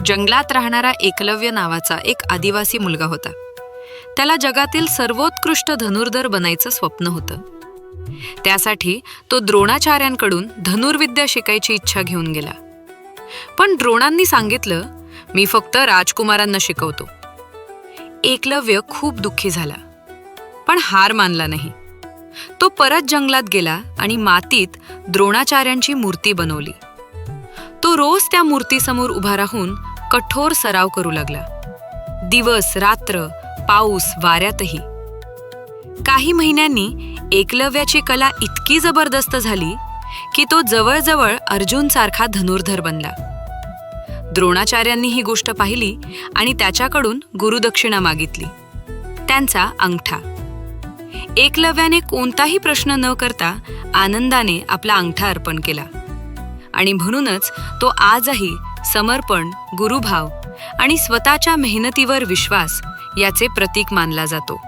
जंगलात राहणारा एकलव्य नावाचा एक आदिवासी मुलगा होता. त्याला जगातील सर्वोत्कृष्ट धनुर्धर बनायचं स्वप्न होतं. त्यासाठी तो द्रोणाचार्यांकडून धनुर्विद्या शिकायची इच्छा घेऊन गेला. पण द्रोणांनी सांगितलं, मी फक्त राजकुमारांना शिकवतो. एकलव्य खूप दुःखी झाला, पण हार मानला नाही. तो परत जंगलात गेला आणि मातीत द्रोणाचार्यांची मूर्ती बनवली. तो रोज त्या मूर्तीसमोर उभा राहून कठोर सराव करू लागला. दिवस रात्र, पाऊस वाऱ्यातही. काही महिन्यांनी एकलव्याची कला इतकी जबरदस्त झाली की तो जवळजवळ अर्जुनसारखा धनुर्धर बनला. द्रोणाचार्यांनी ही गोष्ट पाहिली आणि त्याच्याकडून गुरुदक्षिणा मागितली, त्यांचा अंगठा. एकलव्याने कोणताही प्रश्न न करता आनंदाने आपला अंगठा अर्पण केला. आणि म्हणूनच तो आजही समर्पण, गुरुभाव आणि स्वतःच्या मेहनतीवर विश्वास याचे प्रतीक मानला जातो.